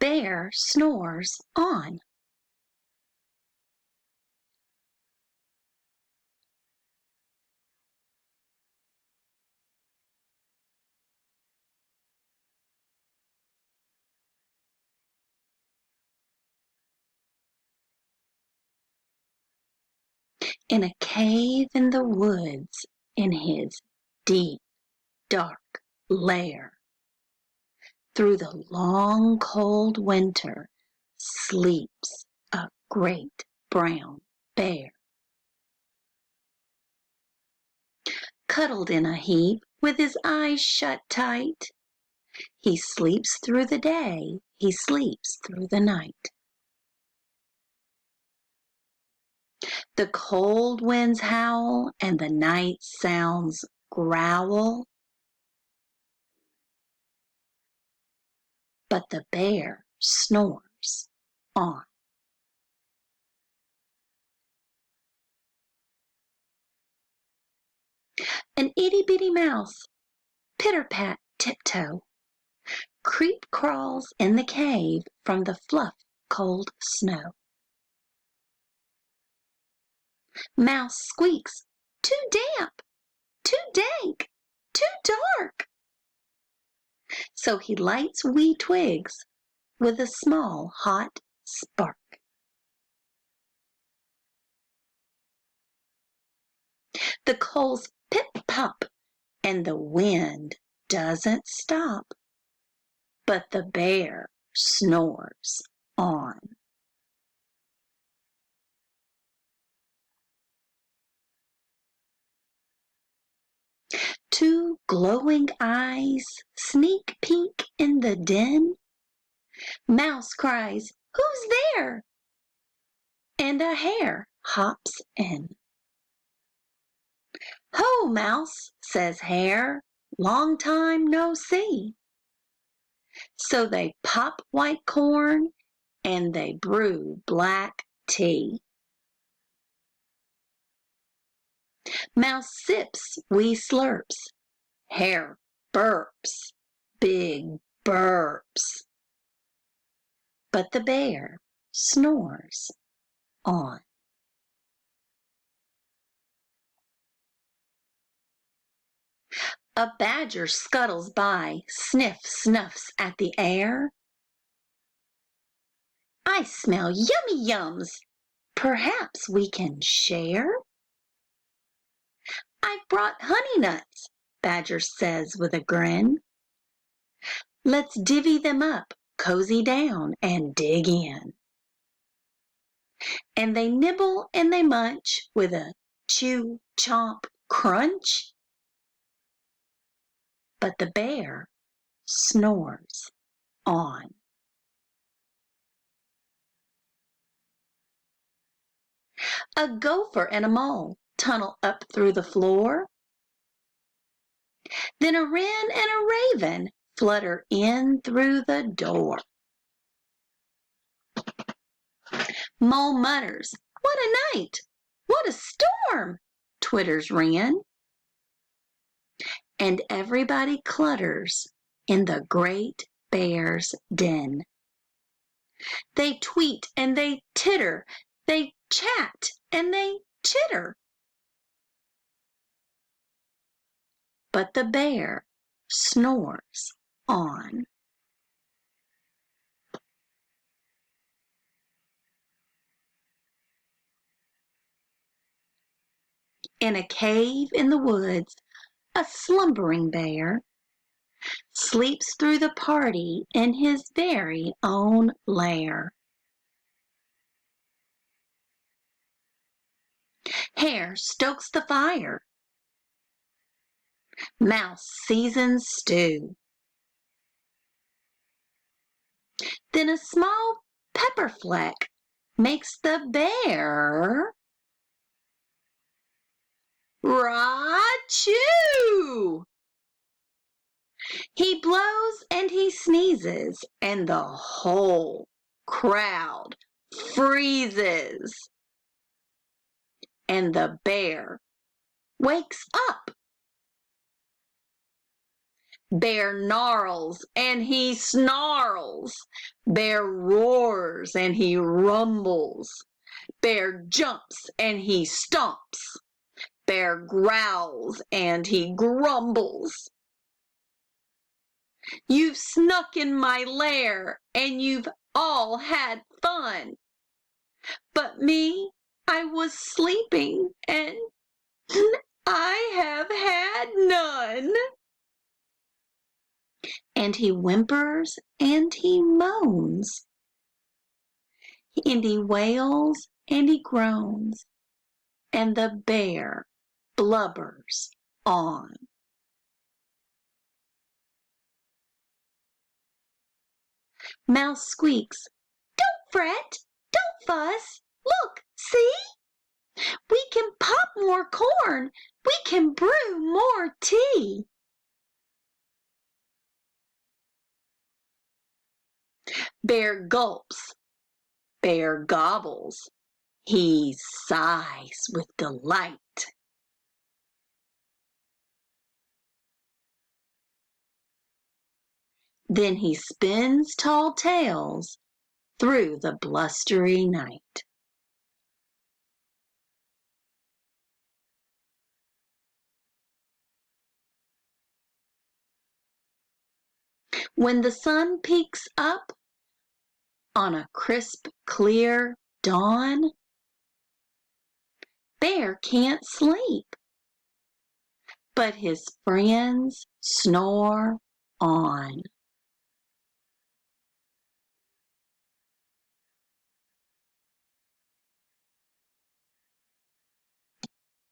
Bear snores on. In a cave in the woods, in his deep, dark lair, through the long, cold winter, sleeps a great brown bear. Cuddled in a heap, with his eyes shut tight, he sleeps through the day, he sleeps through the night. The cold winds howl and the night sounds growl, but the bear snores on. An itty-bitty mouse, pitter-pat, tiptoe, creep crawls in the cave from the fluff cold snow. Mouse squeaks, too damp, too dank, too dark. So he lights wee twigs with a small hot spark. The coals pip-pop and the wind doesn't stop, but the bear snores on. Two glowing eyes sneak peek in the den. Mouse cries, "Who's there?" And a hare hops in. "Ho, Mouse," says Hare, "long time no see." So they pop white corn and they brew black tea. Mouse sips wee slurps. Hare burps, big burps. But the bear snores on. A badger scuttles by, snuffs at the air. "I smell yummy yums. Perhaps we can share?" "I've brought honey nuts," Badger says with a grin. "Let's divvy them up, cozy down, and dig in." And they nibble and they munch with a chew, chomp, crunch. But the bear snores on. A gopher and a mole tunnel up through the floor. Then a wren and a raven flutter in through the door. Mole mutters, "What a night! What a storm!" twitters wren. And everybody clutters in the great bear's den. They tweet and they titter, they chat and they chitter. But the bear snores on. In a cave in the woods, a slumbering bear sleeps through the party in his very own lair. Hare stokes the fire. Mouse seasons stew. Then a small pepper fleck makes the bear Ra-chew! He blows and he sneezes, and the whole crowd freezes. And the bear wakes up. Bear gnarls and he snarls. Bear roars and he rumbles. Bear jumps and he stomps. Bear growls and he grumbles. You've snuck in my lair and you've all had fun. But me, I was sleeping and I have had none. And he whimpers and he moans. And he wails and he groans. And the bear blubbers on. Mouse squeaks, "Don't fret, don't fuss. Look, see? We can pop more corn. We can brew more tea." Bear gulps. Bear gobbles. He sighs with delight. Then he spins tall tales through the blustery night. When the sun peeks up on a crisp, clear dawn, Bear can't sleep, but his friends snore on.